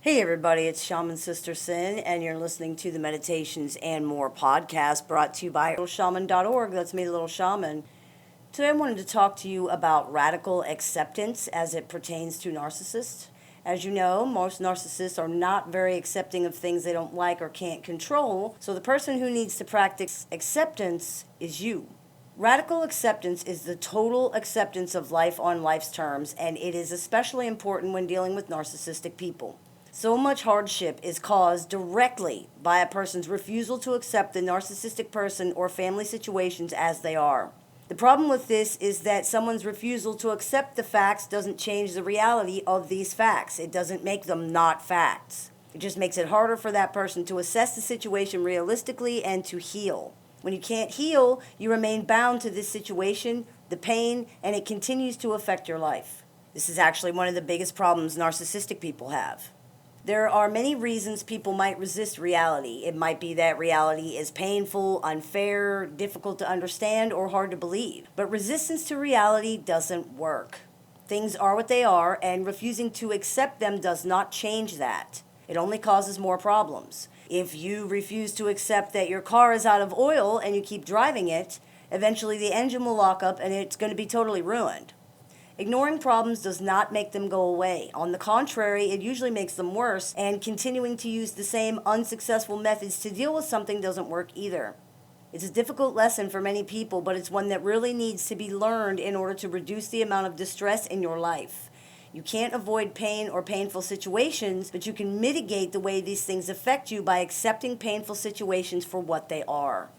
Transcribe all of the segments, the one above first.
Hey everybody, it's Shaman Sister Sin, and you're listening to the Meditations and More podcast brought to you by littleshaman.org. That's me, the Little Shaman. Today I wanted to talk to you about radical acceptance as it pertains to narcissists. As you know, most narcissists are not very accepting of things they don't like or can't control, so the person who needs to practice acceptance is you. Radical acceptance is the total acceptance of life on life's terms, and it is especially important when dealing with narcissistic people. So much hardship is caused directly by a person's refusal to accept the narcissistic person or family situations as they are. The problem with this is that someone's refusal to accept the facts doesn't change the reality of these facts. It doesn't make them not facts. It just makes it harder for that person to assess the situation realistically and to heal. When you can't heal, you remain bound to this situation, the pain, and it continues to affect your life. This is actually one of the biggest problems narcissistic people have. There are many reasons people might resist reality. It might be that reality is painful, unfair, difficult to understand, or hard to believe. But resistance to reality doesn't work. Things are what they are, and refusing to accept them does not change that. It only causes more problems. If you refuse to accept that your car is out of oil and you keep driving it, eventually the engine will lock up and it's going to be totally ruined. Ignoring problems does not make them go away. On the contrary, it usually makes them worse, and continuing to use the same unsuccessful methods to deal with something doesn't work either. It's a difficult lesson for many people, but it's one that really needs to be learned in order to reduce the amount of distress in your life. You can't avoid pain or painful situations, but you can mitigate the way these things affect you by accepting painful situations for what they are.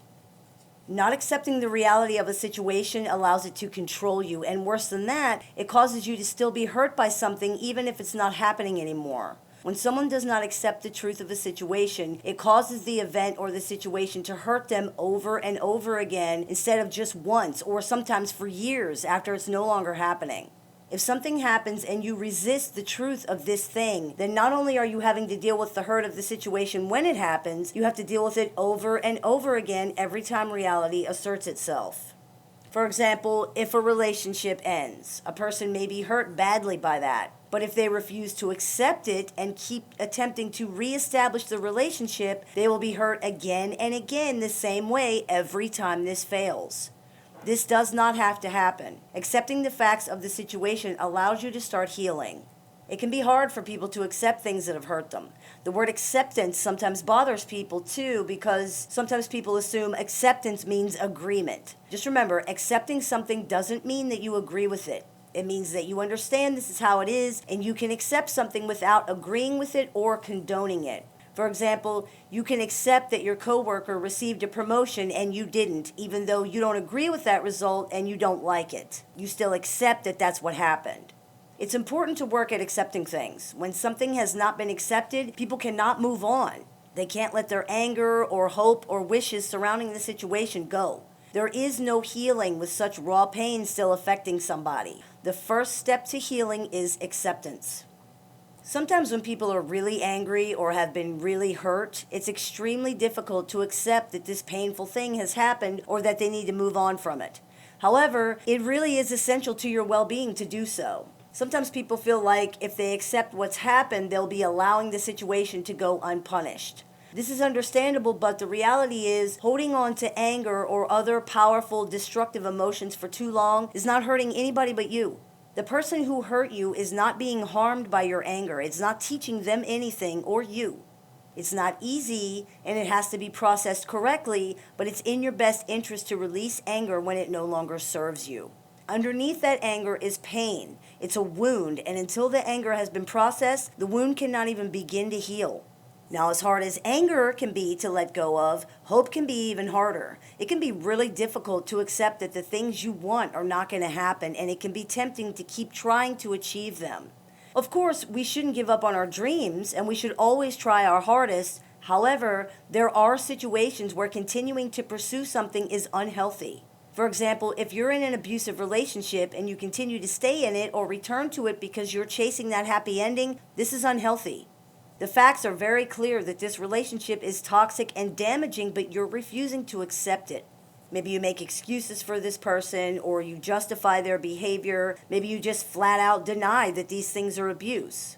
Not accepting the reality of a situation allows it to control you, and worse than that, it causes you to still be hurt by something even if it's not happening anymore. When someone does not accept the truth of a situation, it causes the event or the situation to hurt them over and over again instead of just once or sometimes for years after it's no longer happening. If something happens and you resist the truth of this thing, then not only are you having to deal with the hurt of the situation when it happens, you have to deal with it over and over again every time reality asserts itself. For example, if a relationship ends, a person may be hurt badly by that. But if they refuse to accept it and keep attempting to reestablish the relationship, they will be hurt again and again the same way every time this fails. This does not have to happen. Accepting the facts of the situation allows you to start healing. It can be hard for people to accept things that have hurt them. The word acceptance sometimes bothers people too, because sometimes people assume acceptance means agreement. Just remember, accepting something doesn't mean that you agree with it. It means that you understand this is how it is, and you can accept something without agreeing with it or condoning it. For example, you can accept that your coworker received a promotion and you didn't, even though you don't agree with that result and you don't like it. You still accept that that's what happened. It's important to work at accepting things. When something has not been accepted, people cannot move on. They can't let their anger or hope or wishes surrounding the situation go. There is no healing with such raw pain still affecting somebody. The first step to healing is acceptance. Sometimes when people are really angry or have been really hurt, it's extremely difficult to accept that this painful thing has happened or that they need to move on from it. However, it really is essential to your well-being to do so. Sometimes people feel like if they accept what's happened, they'll be allowing the situation to go unpunished. This is understandable, but the reality is holding on to anger or other powerful, destructive emotions for too long is not hurting anybody but you. The person who hurt you is not being harmed by your anger. It's not teaching them anything or you. It's not easy and it has to be processed correctly, but it's in your best interest to release anger when it no longer serves you. Underneath that anger is pain. It's a wound, and until the anger has been processed, the wound cannot even begin to heal. Now, as hard as anger can be to let go of, hope can be even harder. It can be really difficult to accept that the things you want are not going to happen, and it can be tempting to keep trying to achieve them. Of course, we shouldn't give up on our dreams, and we should always try our hardest. However, there are situations where continuing to pursue something is unhealthy. For example, if you're in an abusive relationship and you continue to stay in it or return to it because you're chasing that happy ending, this is unhealthy. The facts are very clear that this relationship is toxic and damaging, but you're refusing to accept it. Maybe you make excuses for this person, or you justify their behavior. Maybe you just flat out deny that these things are abuse.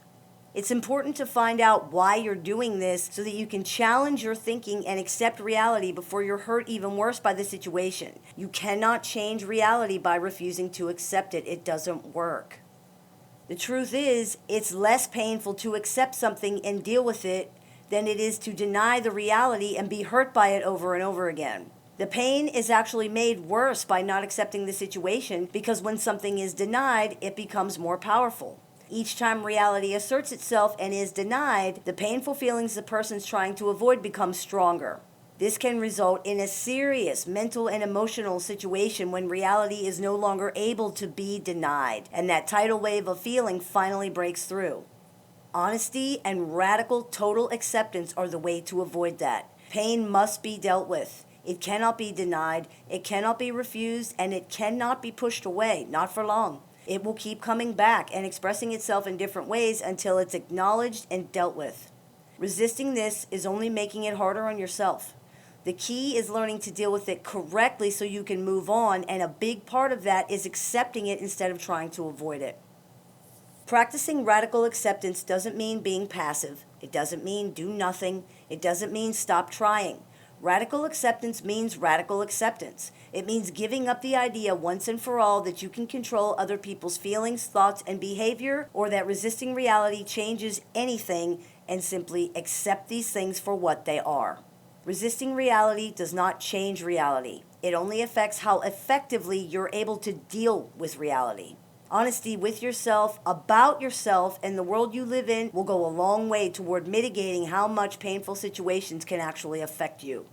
It's important to find out why you're doing this so that you can challenge your thinking and accept reality before you're hurt even worse by the situation. You cannot change reality by refusing to accept it. It doesn't work. The truth is, it's less painful to accept something and deal with it than it is to deny the reality and be hurt by it over and over again. The pain is actually made worse by not accepting the situation because when something is denied, it becomes more powerful. Each time reality asserts itself and is denied, the painful feelings the person's trying to avoid become stronger. This can result in a serious mental and emotional situation when reality is no longer able to be denied, and that tidal wave of feeling finally breaks through. Honesty and radical total acceptance are the way to avoid that. Pain must be dealt with. It cannot be denied, it cannot be refused, and it cannot be pushed away, not for long. It will keep coming back and expressing itself in different ways until it's acknowledged and dealt with. Resisting this is only making it harder on yourself. The key is learning to deal with it correctly so you can move on, and a big part of that is accepting it instead of trying to avoid it. Practicing radical acceptance doesn't mean being passive. It doesn't mean do nothing. It doesn't mean stop trying. Radical acceptance means radical acceptance. It means giving up the idea once and for all that you can control other people's feelings, thoughts, and behavior, or that resisting reality changes anything, and simply accept these things for what they are. Resisting reality does not change reality. It only affects how effectively you're able to deal with reality. Honesty with yourself, about yourself, and the world you live in will go a long way toward mitigating how much painful situations can actually affect you.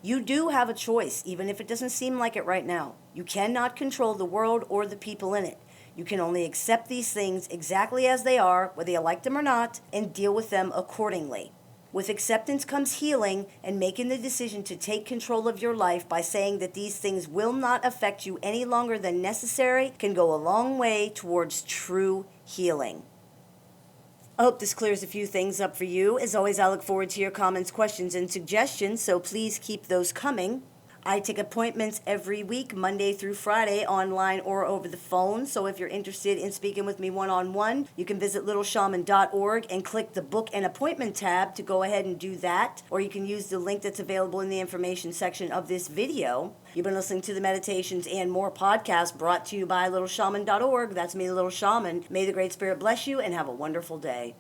You do have a choice, even if it doesn't seem like it right now. You cannot control the world or the people in it. You can only accept these things exactly as they are, whether you like them or not, and deal with them accordingly. With acceptance comes healing, and making the decision to take control of your life by saying that these things will not affect you any longer than necessary can go a long way towards true healing. I hope this clears a few things up for you. As always, I look forward to your comments, questions, and suggestions, so please keep those coming. I take appointments every week, Monday through Friday, online or over the phone. So if you're interested in speaking with me one-on-one, you can visit littleshaman.org and click the Book an Appointment tab to go ahead and do that. Or you can use the link that's available in the information section of this video. You've been listening to the Meditations and More podcast brought to you by littleshaman.org. That's me, Little Shaman. May the Great Spirit bless you and have a wonderful day.